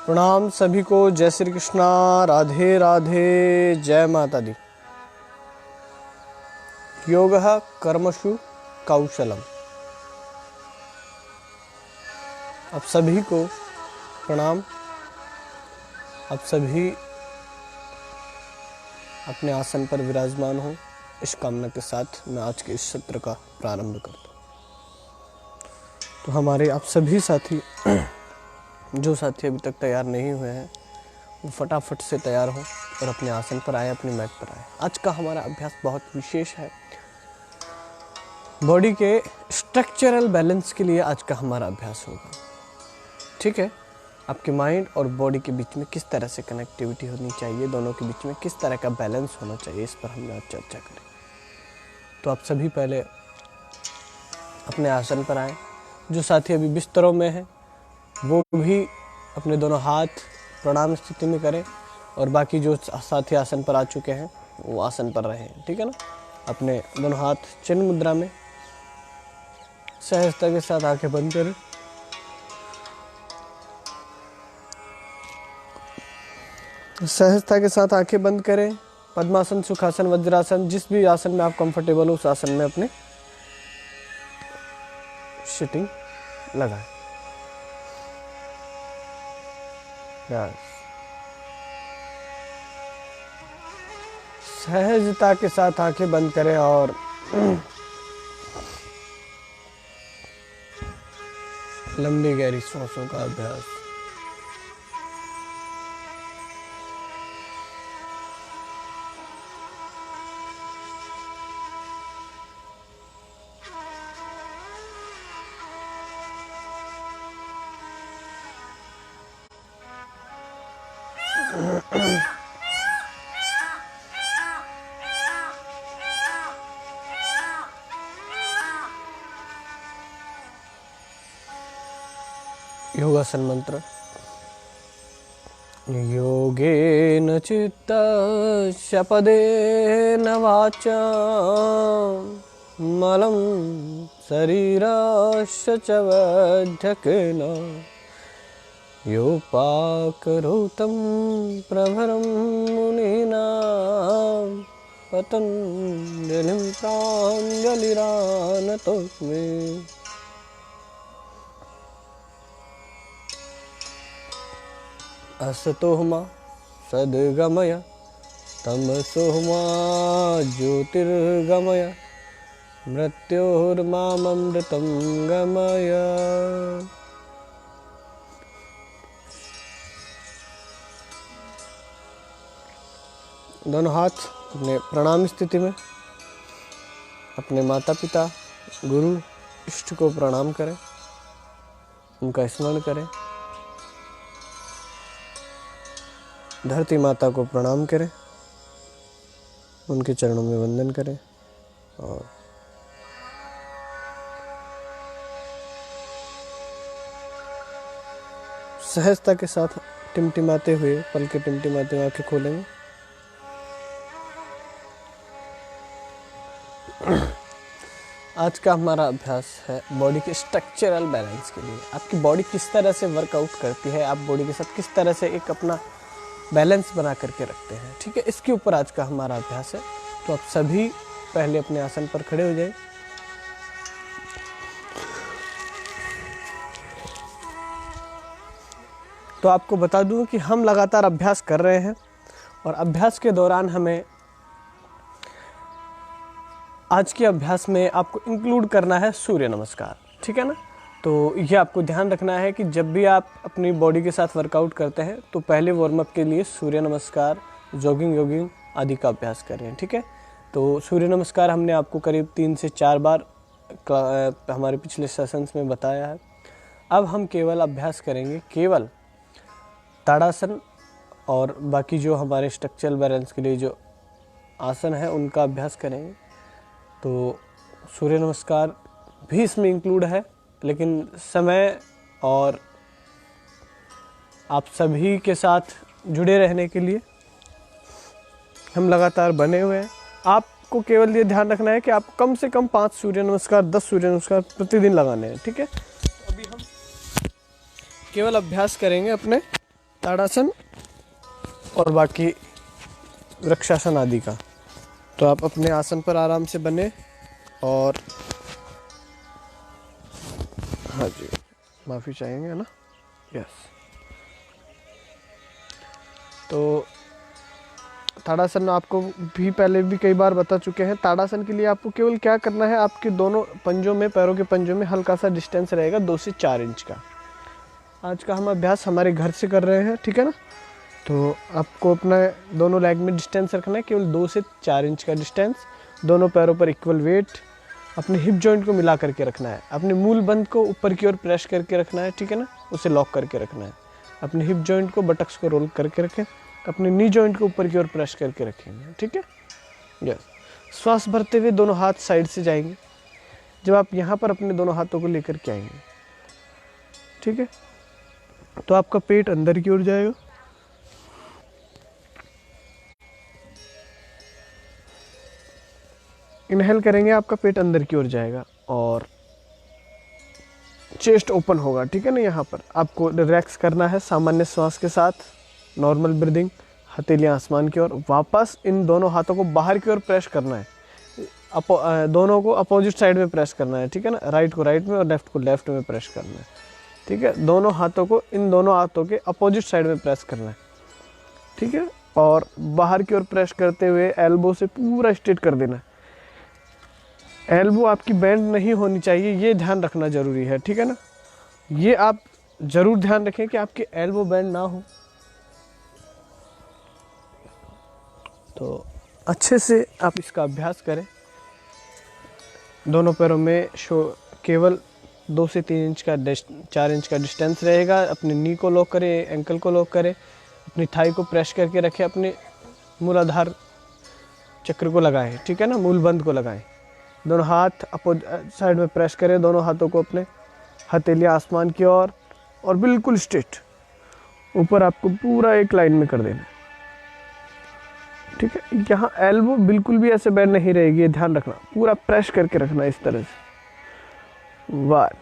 प्रणाम सभी को। जय श्री कृष्णा, राधे राधे, जय माता दी। योगः कर्मसु कौशलम। आप सभी को प्रणाम। आप सभी अपने आसन पर विराजमान हो। इस कामना के साथ मैं आज के इस सत्र का प्रारंभ करता हूँ। तो हमारे आप सभी साथी जो साथी अभी तक तैयार नहीं हुए हैं वो फटाफट से तैयार हो और अपने आसन पर आए, अपनी मैट पर आए। आज का हमारा अभ्यास बहुत विशेष है। बॉडी के स्ट्रक्चरल बैलेंस के लिए आज का हमारा अभ्यास होगा। ठीक है, आपके माइंड और बॉडी के बीच में किस तरह से कनेक्टिविटी होनी चाहिए, दोनों के बीच में किस तरह का बैलेंस होना चाहिए, इस पर हम आज चर्चा करें। तो आप सभी पहले अपने आसन पर आए। जो साथी अभी बिस्तरों में हैं वो भी अपने दोनों हाथ प्रणाम स्थिति में करें और बाकी जो साथी आसन पर आ चुके हैं वो आसन पर रहें। ठीक है ना। अपने दोनों हाथ चिन्ह मुद्रा में सहजता के साथ आंखें बंद करें। सहजता के साथ आंखें बंद करें। पद्मासन, सुखासन, वज्रासन, जिस भी आसन में आप कंफर्टेबल हो उस आसन में अपने सिटिंग लगाएं। सहजता के साथ आंखें बंद करें और लंबी गहरी सांसों का अभ्यास। योगासन मंत्र। योगेन चित्तस्य पदेन वाचा मलं शरीरस्य च वध्यकेन योपाकरोतं प्रभरं मुनीनां पतञ्जलिं प्राञ्जलिरानतोऽस्मि। असतो मा सद्गमय तमसो मा ज्योतिर्गमय मृत्योर्मामृतं गमय। दोनों हाथ अपने प्रणाम स्थिति में अपने माता पिता, गुरु, इष्ट को प्रणाम करें, उनका स्मरण करें। धरती माता को प्रणाम करें, उनके चरणों में वंदन करें और सहजता के साथ टिमटिमाते हुए, पलके टिमटिमाते हुए आंखें खोलेंगे। आज का हमारा अभ्यास है बॉडी के स्ट्रक्चरल बैलेंस के लिए। आपकी बॉडी किस तरह से वर्कआउट करती है, आप बॉडी के साथ किस तरह से एक अपना बैलेंस बना करके रखते हैं। ठीक है, इसके ऊपर आज का हमारा अभ्यास है। तो आप सभी पहले अपने आसन पर खड़े हो जाए। तो आपको बता दूं कि हम लगातार अभ्यास कर रहे हैं और अभ्यास के दौरान हमें आज के अभ्यास में आपको इंक्लूड करना है सूर्य नमस्कार। ठीक है ना। तो ये आपको ध्यान रखना है कि जब भी आप अपनी बॉडी के साथ वर्कआउट करते हैं तो पहले वार्म अप के लिए सूर्य नमस्कार, जॉगिंग आदि का अभ्यास करें। ठीक है। तो सूर्य नमस्कार हमने आपको करीब 3 से 4 बार हमारे पिछले सेशंस में बताया है। अब हम केवल अभ्यास करेंगे केवल ताड़ासन और बाकी जो हमारे स्ट्रक्चरल बैलेंस के लिए जो आसन है उनका अभ्यास करेंगे। तो सूर्य नमस्कार भी इसमें इंक्लूड है, लेकिन समय और आप सभी के साथ जुड़े रहने के लिए हम लगातार बने हुए हैं। आपको केवल ये ध्यान रखना है कि आप कम से कम 5 सूर्य नमस्कार, 10 सूर्य नमस्कार प्रतिदिन लगाने हैं। ठीक है। तो अभी हम केवल अभ्यास करेंगे अपने ताड़ासन और बाकी वृक्षासन आदि का। तो आप अपने आसन पर आराम से बने और हाँ जी, माफ़ी चाहेंगे, है ना? यस। तो ताड़ासन आपको भी पहले भी कई बार बता चुके हैं। ताड़ासन के लिए आपको केवल क्या करना है, आपके दोनों पंजों में, पैरों के पंजों में हल्का सा डिस्टेंस रहेगा 2 से 4 इंच का। आज का हम अभ्यास हमारे घर से कर रहे हैं, ठीक है ना? तो आपको अपना दोनों लेग में डिस्टेंस रखना है, केवल 2 से 4 इंच का डिस्टेंस। दोनों पैरों पर इक्वल वेट, अपने हिप जॉइंट को मिला करके रखना है। अपने मूल बंद को ऊपर की ओर प्रेस करके रखना है, ठीक है ना? उसे लॉक करके रखना है। अपने हिप जॉइंट को, बटक्स को रोल करके रखें। अपने नी जॉइंट को ऊपर की ओर प्रेस करके रखेंगे, ठीक है? यस। श्वास भरते हुए दोनों हाथ साइड से जाएंगे। जब आप यहाँ पर अपने दोनों हाथों को लेकर के आएंगे, ठीक है, तो आपका पेट अंदर की ओर जाएगा। इनहेल करेंगे, आपका पेट अंदर की ओर जाएगा और चेस्ट ओपन होगा, ठीक है ना? यहाँ पर आपको रिलैक्स करना है सामान्य श्वास के साथ, नॉर्मल ब्रीदिंग। हथेलियाँ आसमान की ओर, वापस इन दोनों हाथों को बाहर की ओर प्रेस करना है। दोनों को अपोजिट साइड में प्रेस करना है, ठीक है ना? राइट को राइट में और लेफ्ट को लेफ्ट में प्रेस करना है, ठीक है? दोनों हाथों को इन दोनों हाथों के अपोजिट साइड में प्रेस करना है, ठीक है? और बाहर की ओर प्रेस करते हुए एल्बो से पूरा स्ट्रेट कर देना है। एल्बो आपकी बेंड नहीं होनी चाहिए, ये ध्यान रखना ज़रूरी है, ठीक है ना? ये आप ज़रूर ध्यान रखें कि आपकी एल्बो बेंड ना हो। तो अच्छे से आप इसका अभ्यास करें। दोनों पैरों में केवल 2 से 3 इंच का 4 इंच का डिस्टेंस रहेगा। अपने नी को लॉक करें, एंकल को लॉक करें, अपनी थाई को प्रेस करके रखें, अपने मूलाधार चक्र को लगाएं, ठीक है ना? मूल बंद को लगाएं। दोनों हाथ साइड में प्रेस करें, दोनों हाथों को अपने हथेलियाँ आसमान की ओर और बिल्कुल स्ट्रेट ऊपर आपको पूरा एक लाइन में कर देना, ठीक है? यहाँ एल्बो बिल्कुल भी ऐसे बेंड नहीं रहेगी, ये ध्यान रखना। पूरा प्रेस करके रखना इस तरह से। 1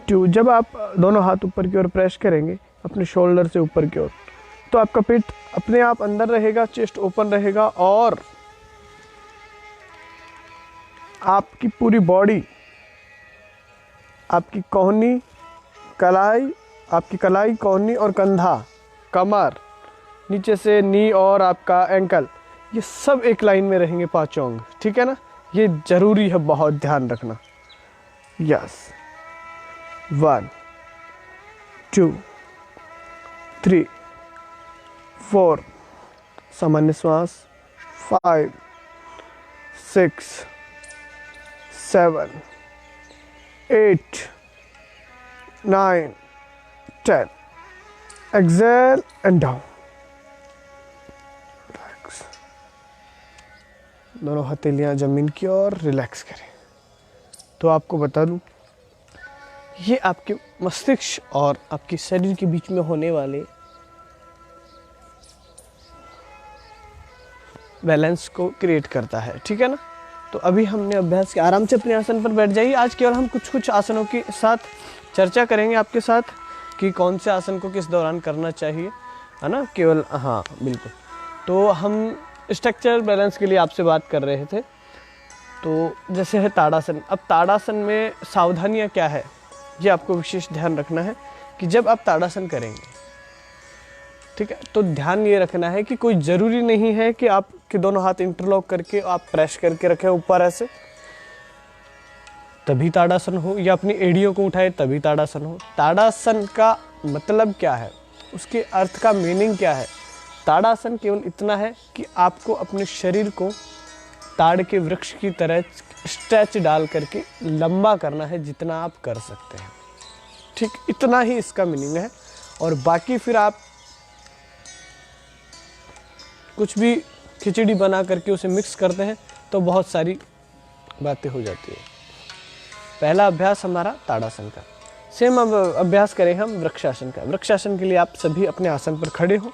2। जब आप दोनों हाथ ऊपर की ओर प्रेस करेंगे अपने शोल्डर से ऊपर की ओर, तो आपका पेट अपने आप अंदर रहेगा, चेस्ट ओपन रहेगा और आपकी पूरी बॉडी, आपकी कोहनी, कलाई, आपकी कलाई, कोहनी और कंधा, कमर, नीचे से नी और आपका एंकल, ये सब एक लाइन में रहेंगे, पांचों अंग, ठीक है ना? ये जरूरी है, बहुत ध्यान रखना। यस। 1 2 3 4, सामान्य श्वास, 5 6 7 8 9 10। Exhale and down. रिलैक्स। दोनों हथेलियां जमीन की ओर, रिलैक्स करें। तो आपको बता दूं, ये आपके मस्तिष्क और आपके शरीर के बीच में होने वाले बैलेंस को क्रिएट करता है, ठीक है ना? तो अभी हमने अभ्यास किया, आराम से अपने आसन पर बैठ जाइए। आज केवल हम कुछ आसनों के साथ चर्चा करेंगे आपके साथ कि कौन से आसन को किस दौरान करना चाहिए, है ना? केवल, हाँ बिल्कुल। तो हम स्ट्रक्चरल बैलेंस के लिए आपसे बात कर रहे थे। तो जैसे है ताड़ासन। अब ताड़ासन में सावधानियाँ क्या है, ये आपको विशेष ध्यान रखना है कि जब आप ताड़ासन करेंगे, ठीक है, तो ध्यान ये रखना है कि कोई ज़रूरी नहीं है कि आपके दोनों हाथ इंटरलॉक करके आप प्रेस करके रखें ऊपर ऐसे तभी ताड़ासन हो, या अपनी एड़ियों को उठाए तभी ताड़ासन हो। ताड़ासन का मतलब क्या है, उसके अर्थ का मीनिंग क्या है? ताड़ासन केवल इतना है कि आपको अपने शरीर को ताड़ के वृक्ष की तरह स्ट्रेच डाल करके लंबा करना है, जितना आप कर सकते हैं, ठीक? इतना ही इसका मीनिंग है। और बाकी फिर आप कुछ भी खिचड़ी बना करके उसे मिक्स करते हैं तो बहुत सारी बातें हो जाती है। पहला अभ्यास हमारा ताड़ासन का। सेम अब अभ्यास करें हम वृक्षासन का। वृक्षासन के लिए आप सभी अपने आसन पर खड़े हो।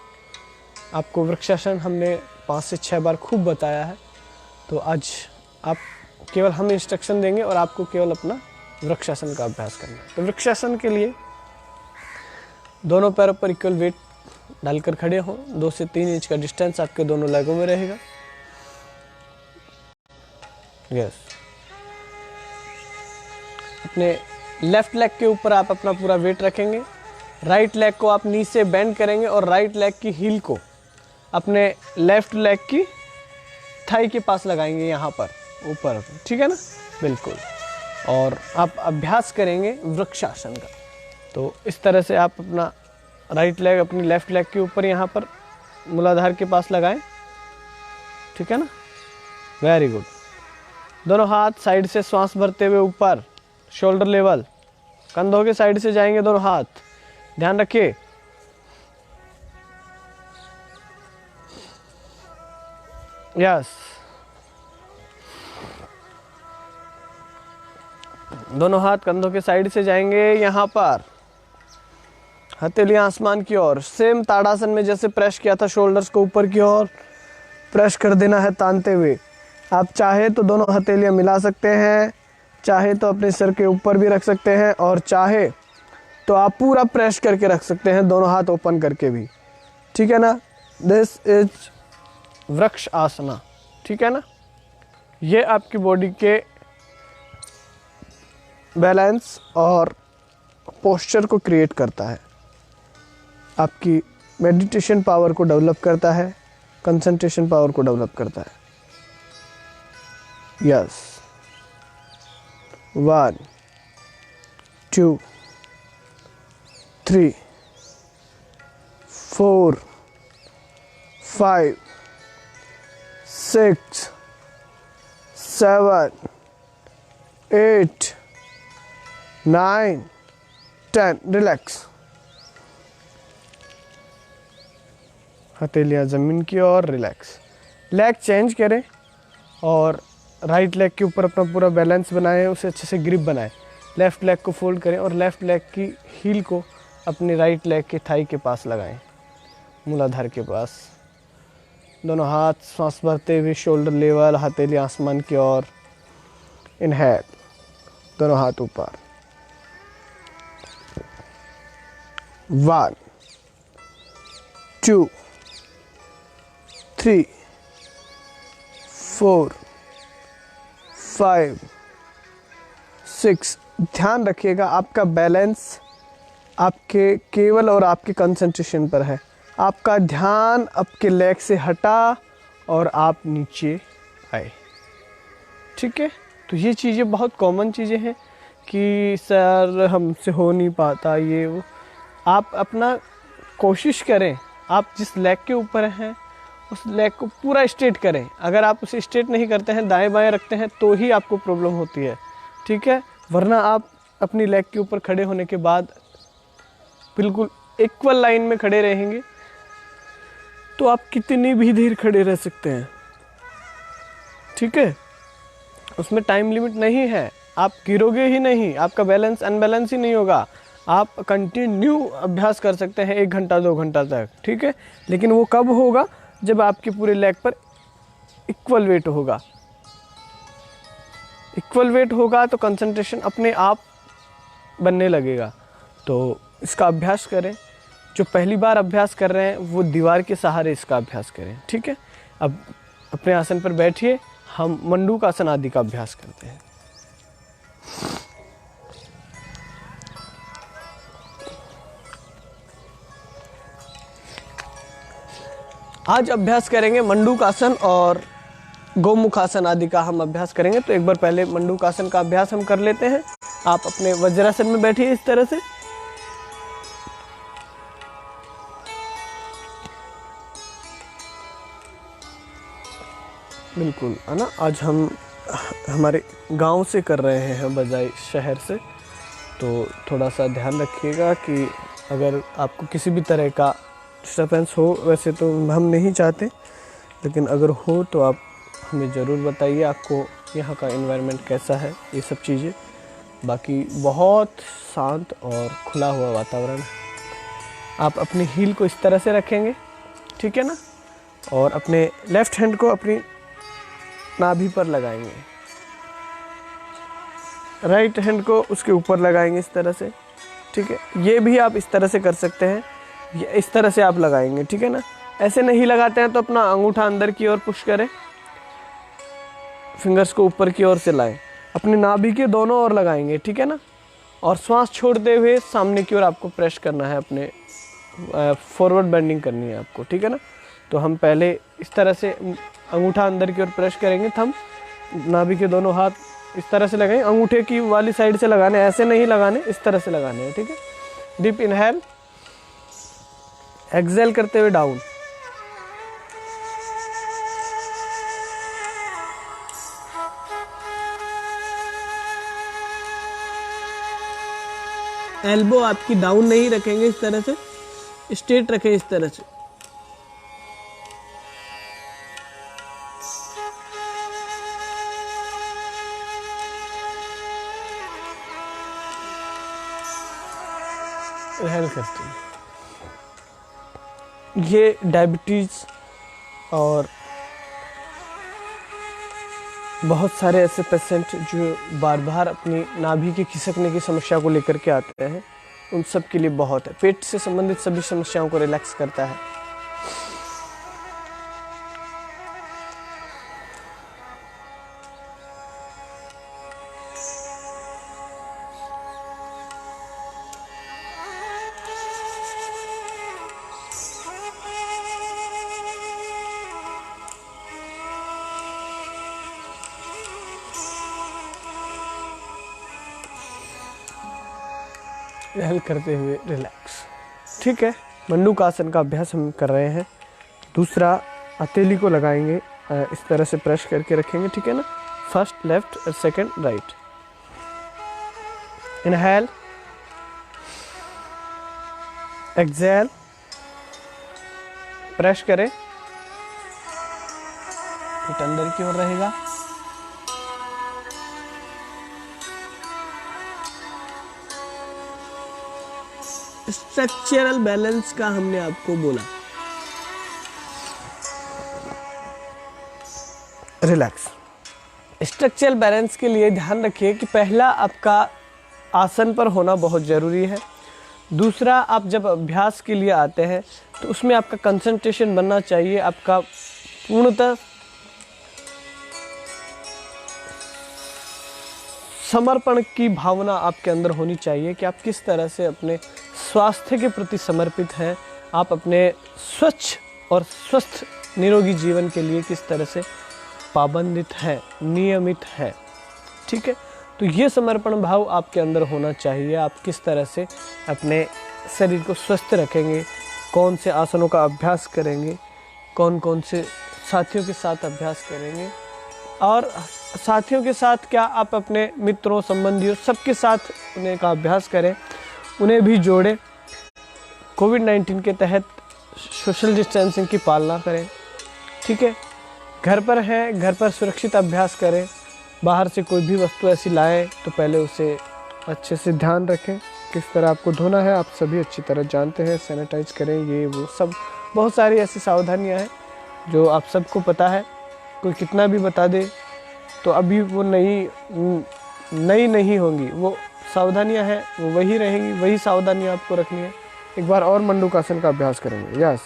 आपको वृक्षासन हमने 5 से 6 बार खूब बताया है, तो आज आप केवल हम इंस्ट्रक्शन देंगे और आपको केवल अपना वृक्षासन का अभ्यास करना है। तो वृक्षासन के लिए दोनों पैरों पर इक्वल वेट डालकर खड़े हों। 2 से 3 इंच का डिस्टेंस आपके दोनों लेगों में रहेगा। यस। अपने लेफ्ट लेग के ऊपर आप अपना पूरा वेट रखेंगे। राइट लेग को आप नी से बेंड करेंगे और राइट लेग की हील को अपने लेफ्ट लेग की थाई के पास लगाएंगे, यहाँ पर ऊपर, ठीक है ना, बिल्कुल। और आप अभ्यास करेंगे वृक्षासन का। तो इस तरह से आप अपना राइट लेग अपनी लेफ्ट लेग के ऊपर यहाँ पर मूलाधार के पास लगाएं, ठीक है ना, वेरी गुड। दोनों हाथ साइड से श्वास भरते हुए ऊपर, शोल्डर लेवल, कंधों के साइड से जाएंगे दोनों हाथ, ध्यान रखिए। यस, दोनों हाथ कंधों के साइड से जाएंगे, यहाँ पर हथेलियां आसमान की ओर। सेम ताड़ासन में जैसे प्रेस किया था, शोल्डर्स को ऊपर की ओर प्रेस कर देना है तानते हुए। आप चाहे तो दोनों हथेलियां मिला सकते हैं, चाहे तो अपने सिर के ऊपर भी रख सकते हैं, और चाहे तो आप पूरा प्रेस करके रख सकते हैं, दोनों हाथ ओपन करके भी, ठीक है ना। दिस इज वृक्ष आसना, ठीक है ना। ये आपकी बॉडी के बैलेंस और पोस्चर को क्रिएट करता है, आपकी मेडिटेशन पावर को डेवलप करता है, कंसंट्रेशन पावर को डेवलप करता है। यस, 1 2 3 4 5 6 7 8 9 10। रिलैक्स, हथेलियां जमीन की ओर, रिलैक्स। लेग चेंज करें और राइट लेग के ऊपर अपना पूरा बैलेंस बनाएं, उसे अच्छे से ग्रिप बनाएं। लेफ्ट लेग को फोल्ड करें और लेफ्ट लेग की हील को अपनी राइट लेग के थाई के पास लगाएं, मूलाधार के पास। दोनों हाथ सांस भरते हुए शोल्डर लेवल, हथेली आसमान की ओर। इनहेल, दोनों हाथ ऊपर। 1 2 3 4 5 6। ध्यान रखिएगा, आपका बैलेंस आपके केवल और आपके कंसंट्रेशन पर है। आपका ध्यान आपके लेग से हटा और आप नीचे आए, ठीक है। तो ये चीज़ें बहुत कॉमन चीज़ें हैं कि सर हमसे हो नहीं पाता ये वो। आप अपना कोशिश करें, आप जिस लेग के ऊपर हैं उस लेग को पूरा स्ट्रेट करें। अगर आप उसे स्ट्रेट नहीं करते हैं, दाएं बाएं रखते हैं, तो ही आपको प्रॉब्लम होती है, ठीक है। वरना आप अपनी लेग के ऊपर खड़े होने के बाद बिल्कुल इक्वल लाइन में खड़े रहेंगे तो आप कितनी भी देर खड़े रह सकते हैं, ठीक है। उसमें टाइम लिमिट नहीं है, आप गिरोगे ही नहीं, आपका बैलेंस अनबैलेंस ही नहीं होगा। आप कंटिन्यू अभ्यास कर सकते हैं 1 घंटा 2 घंटा तक, ठीक है। लेकिन वो कब होगा, जब आपके पूरे लेग पर इक्वल वेट होगा। इक्वल वेट होगा तो कंसंट्रेशन अपने आप बनने लगेगा। तो इसका अभ्यास करें। जो पहली बार अभ्यास कर रहे हैं वो दीवार के सहारे इसका अभ्यास करें, ठीक है। अब अपने आसन पर बैठिए, हम मंडूकासन आदि का अभ्यास करते हैं। आज अभ्यास करेंगे मंडूकासन और गोमुखासन आदि का हम अभ्यास करेंगे। तो एक बार पहले मंडूकासन का अभ्यास हम कर लेते हैं। आप अपने वज्रासन में बैठिए इस तरह से। बिल्कुल, है ना। आज हम हमारे गांव से कर रहे हैं बजाय शहर से, तो थोड़ा सा ध्यान रखिएगा कि अगर आपको किसी भी तरह का डिस्टर्बेंस हो, वैसे तो हम नहीं चाहते, लेकिन अगर हो तो आप हमें ज़रूर बताइए आपको यहाँ का एनवायरनमेंट कैसा है, ये सब चीज़ें। बाकी बहुत शांत और खुला हुआ वातावरण है। आप अपनी हील को इस तरह से रखेंगे, ठीक है ना, और अपने लेफ़्ट हैंड को अपनी नाभि पर लगाएंगे, राइट हैंड को उसके ऊपर लगाएंगे इस तरह से, ठीक है। ये भी आप इस तरह से कर सकते हैं। इस तरह से आप लगाएंगे, ठीक है ना। ऐसे नहीं लगाते हैं तो अपना अंगूठा अंदर की ओर पुश करें, फिंगर्स को ऊपर की ओर से लाएं, अपनी नाभि के दोनों ओर लगाएंगे, ठीक है ना। और श्वास छोड़ते हुए सामने की ओर आपको प्रेस करना है, अपने फॉरवर्ड बेंडिंग करनी है आपको, ठीक है ना। तो हम पहले इस तरह से अंगूठा अंदर की ओर प्रेस करेंगे, थंब, नाभि के दोनों हाथ इस तरह से लगाएं, अंगूठे की वाली साइड से लगाने, ऐसे नहीं लगाने, इस तरह से लगाने हैं, ठीक है। डीप इनहेल, एक्सहेल करते हुए डाउन। एल्बो आपकी डाउन नहीं रखेंगे, इस तरह से स्ट्रेट रखें, इस तरह से। इनहेल करते हैं। ये डायबिटीज और बहुत सारे ऐसे पेशेंट जो बार बार अपनी नाभि के खिसकने की समस्या को लेकर के आते हैं, उन सब के लिए बहुत है। पेट से संबंधित सभी समस्याओं को रिलैक्स करता है। इनहेल करते हुए रिलैक्स, ठीक है। मंडूकासन का अभ्यास हम कर रहे हैं। दूसरा हथेली को लगाएंगे, इस तरह से प्रेस करके रखेंगे, ठीक है ना। फर्स्ट लेफ्ट और second right. Inhale, exhale, press करें, पेट अंदर की ओर रहेगा। स्ट्रक्चरल बैलेंस का हमने आपको बोला। रिलैक्स। स्ट्रक्चरल बैलेंस के लिए ध्यान रखिए कि पहला आपका आसन पर होना बहुत ज़रूरी है। दूसरा, आप जब अभ्यास के लिए आते हैं तो उसमें आपका कंसंट्रेशन बनना चाहिए, आपका पूर्णतः समर्पण की भावना आपके अंदर होनी चाहिए कि आप किस तरह से अपने स्वास्थ्य के प्रति समर्पित हैं, आप अपने स्वच्छ और स्वस्थ निरोगी जीवन के लिए किस तरह से पाबंदित हैं, नियमित हैं, ठीक है। तो ये समर्पण भाव आपके अंदर होना चाहिए। आप किस तरह से अपने शरीर को स्वस्थ रखेंगे, कौन से आसनों का अभ्यास करेंगे, कौन कौन से साथियों के साथ अभ्यास करेंगे, और साथियों के साथ क्या आप अपने मित्रों, संबंधियों, सबके साथ उन्हें का अभ्यास करें, उन्हें भी जोड़ें। कोविड-19 के तहत सोशल डिस्टेंसिंग की पालना करें, ठीक है। घर पर हैं, घर पर सुरक्षित अभ्यास करें। बाहर से कोई भी वस्तु ऐसी लाएं तो पहले उसे अच्छे से ध्यान रखें, किस तरह आपको धोना है, आप सभी अच्छी तरह जानते हैं। सैनिटाइज करें, ये वो सब बहुत सारी ऐसी सावधानियां हैं जो आप सबको पता है। कोई कितना भी बता दे तो अभी वो नई नहीं होंगी, वो सावधानियां हैं, वो वही रहेंगी, वही सावधानियां आपको रखनी है। एक बार और मंडूकासन का अभ्यास करेंगे। यस,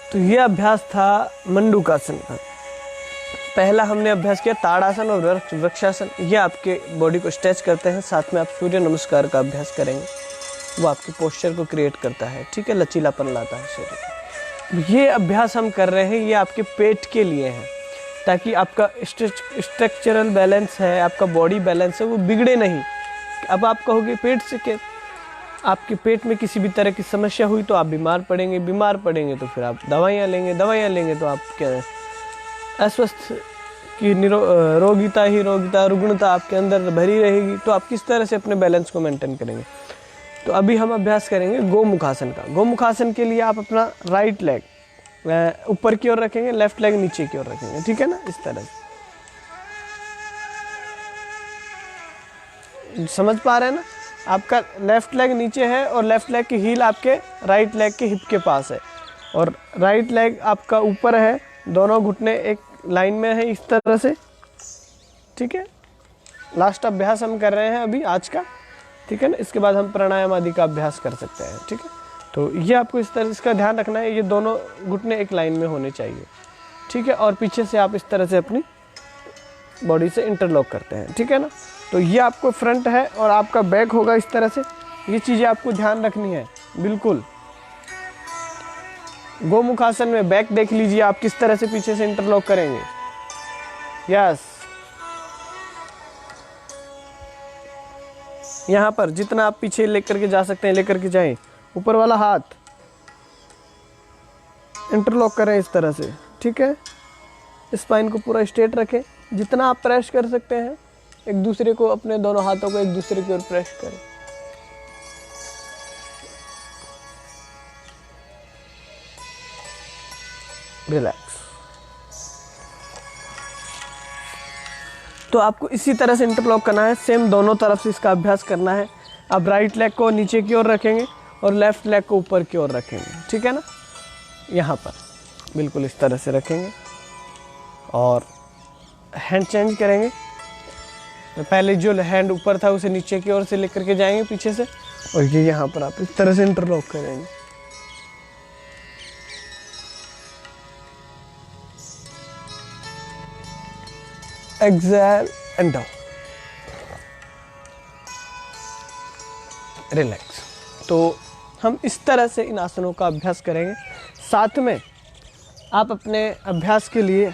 तो ये अभ्यास था मंडूकासन का। पहला हमने अभ्यास किया ताड़ासन और वृक्षासन। ये आपके बॉडी को स्ट्रेच करते हैं, साथ में आप सूर्य नमस्कार का अभ्यास करेंगे, वो आपके पोस्चर को क्रिएट करता है, ठीक है, लचीलापन लाता है शरीर। ये अभ्यास हम कर रहे हैं, ये आपके पेट के लिए है, ताकि आपका स्ट्रक्चरल बैलेंस है, आपका बॉडी बैलेंस है, वो बिगड़े नहीं। अब आप कहोगे पेट से क्या, आपके पेट में किसी भी तरह की समस्या हुई तो आप बीमार पड़ेंगे तो फिर आप दवाइयाँ लेंगे तो आप क्या अस्वस्थ की रोगिता रुग्णता आपके अंदर भरी रहेगी। तो आप किस तरह से अपने बैलेंस को मेंटेन करेंगे। तो अभी हम अभ्यास करेंगे गोमुखासन का। गोमुखासन के लिए आप अपना राइट लेग ऊपर की ओर रखेंगे, लेफ्ट लेग नीचे की ओर रखेंगे, ठीक है ना, इस तरह से। समझ पा रहे हैं ना? आपका लेफ्ट लेग नीचे है और लेफ्ट लेग की हील आपके राइट लेग के हिप के पास है और राइट लेग आपका ऊपर है, दोनों घुटने एक लाइन में है इस तरह से, ठीक है। लास्ट अभ्यास हम कर रहे हैं अभी आज का, ठीक है ना। इसके बाद हम प्राणायाम आदि का अभ्यास कर सकते हैं, ठीक है। तो ये आपको इस तरह इसका ध्यान रखना है, ये दोनों घुटने एक लाइन में होने चाहिए, ठीक है। और पीछे से आप इस तरह से अपनी बॉडी से इंटरलॉक करते हैं, ठीक है ना। तो ये आपको फ्रंट है और आपका बैक होगा इस तरह से, ये चीज़ें आपको ध्यान रखनी है बिल्कुल। गोमुखासन में बैक देख लीजिए आप किस तरह से पीछे से इंटरलॉक करेंगे। यस, यहाँ पर जितना आप पीछे लेकर के जा सकते हैं लेकर के जाएं। ऊपर वाला हाथ इंटरलॉक करें इस तरह से, ठीक है। स्पाइन को पूरा स्ट्रेट रखें, जितना आप प्रेस कर सकते हैं एक दूसरे को, अपने दोनों हाथों को एक दूसरे की ओर प्रेस करें। रिलैक्स। तो आपको इसी तरह से इंटरलॉक करना है, सेम दोनों तरफ से इसका अभ्यास करना है। अब राइट लेग को नीचे की ओर रखेंगे और लेफ्ट लेग को ऊपर की ओर रखेंगे, ठीक है ना। यहाँ पर बिल्कुल इस तरह से रखेंगे और हैंड चेंज करेंगे। पहले जो हैंड ऊपर था उसे नीचे की ओर से लेकर के जाएंगे पीछे से, और ये यहाँ पर आप इस तरह से इंटरलॉक करेंगे। Exhale and down, relax. तो हम इस तरह से इन आसनों का अभ्यास करेंगे। साथ में आप अपने अभ्यास के लिए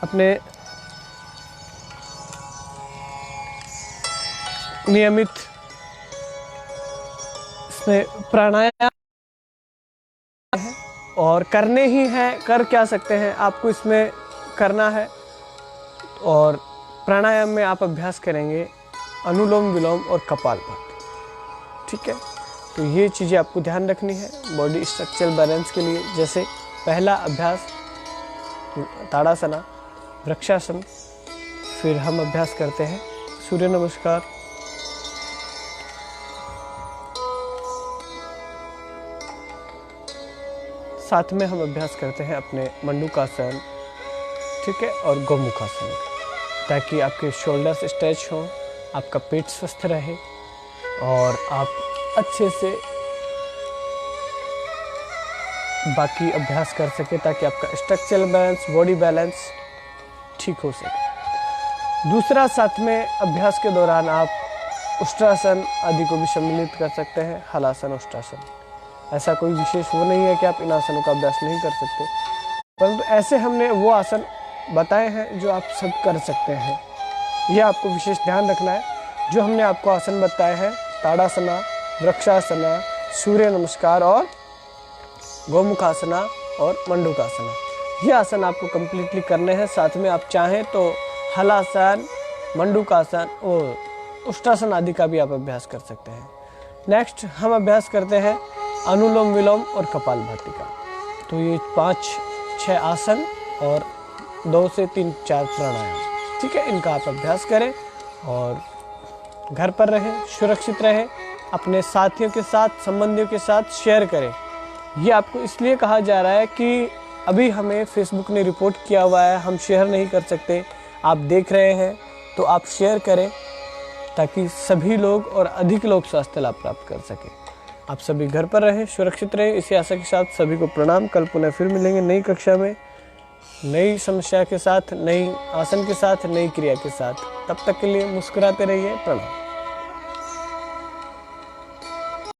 अपने नियमित इसमें प्राणायाम है और करने ही हैं, कर क्या सकते हैं, आपको इसमें करना है। और प्राणायाम में आप अभ्यास करेंगे अनुलोम विलोम और कपालभाति, ठीक है। तो ये चीज़ें आपको ध्यान रखनी है बॉडी स्ट्रक्चरल बैलेंस के लिए। जैसे पहला अभ्यास ताड़ासना, वृक्षासन, फिर हम अभ्यास करते हैं सूर्य नमस्कार, साथ में हम अभ्यास करते हैं अपने मंडूकासन, ठीक है, और गोमुखासन, ताकि आपके शोल्डर्स स्ट्रेच हों, आपका पेट स्वस्थ रहे और आप अच्छे से बाकी अभ्यास कर सके, ताकि आपका स्ट्रक्चरल बैलेंस, बॉडी बैलेंस ठीक हो सके। दूसरा, साथ में अभ्यास के दौरान आप उष्ट्रासन आदि को भी सम्मिलित कर सकते हैं, हलासन, उष्ट्रासन। ऐसा कोई विशेष वो नहीं है कि आप इन आसनों का अभ्यास नहीं कर सकते, परंतु ऐसे हमने वो आसन बताए हैं जो आप सब कर सकते हैं। ये आपको विशेष ध्यान रखना है। जो हमने आपको आसन बताए हैं, ताड़ासना, वृक्षासना, सूर्य नमस्कार और गोमुखासना और मंडूकासना, ये आसन आपको कंप्लीटली करने हैं। साथ में आप चाहें तो हलासन, मंडूकासन और उष्ट्रासन आदि का भी आप अभ्यास कर सकते हैं। नेक्स्ट हम अभ्यास करते हैं अनुलोम विलोम और कपालभाति का। तो ये 5-6 आसन और 2 से 3-4 प्राणायाम, ठीक है, इनका आप अभ्यास करें और घर पर रहें, सुरक्षित रहें, अपने साथियों के साथ, संबंधियों के साथ शेयर करें। ये आपको इसलिए कहा जा रहा है कि अभी हमें फेसबुक ने रिपोर्ट किया हुआ है, हम शेयर नहीं कर सकते। आप देख रहे हैं तो आप शेयर करें, ताकि सभी लोग और अधिक लोग स्वास्थ्य लाभ प्राप्त कर सकें। आप सभी घर पर रहें, सुरक्षित रहें, इसी आशा के साथ सभी को प्रणाम। कल पुनः फिर मिलेंगे नई कक्षा में, नई समस्या के साथ, नई आसन के साथ, नई क्रिया के साथ। तब तक के लिए मुस्कुराते रहिए। प्रणाम।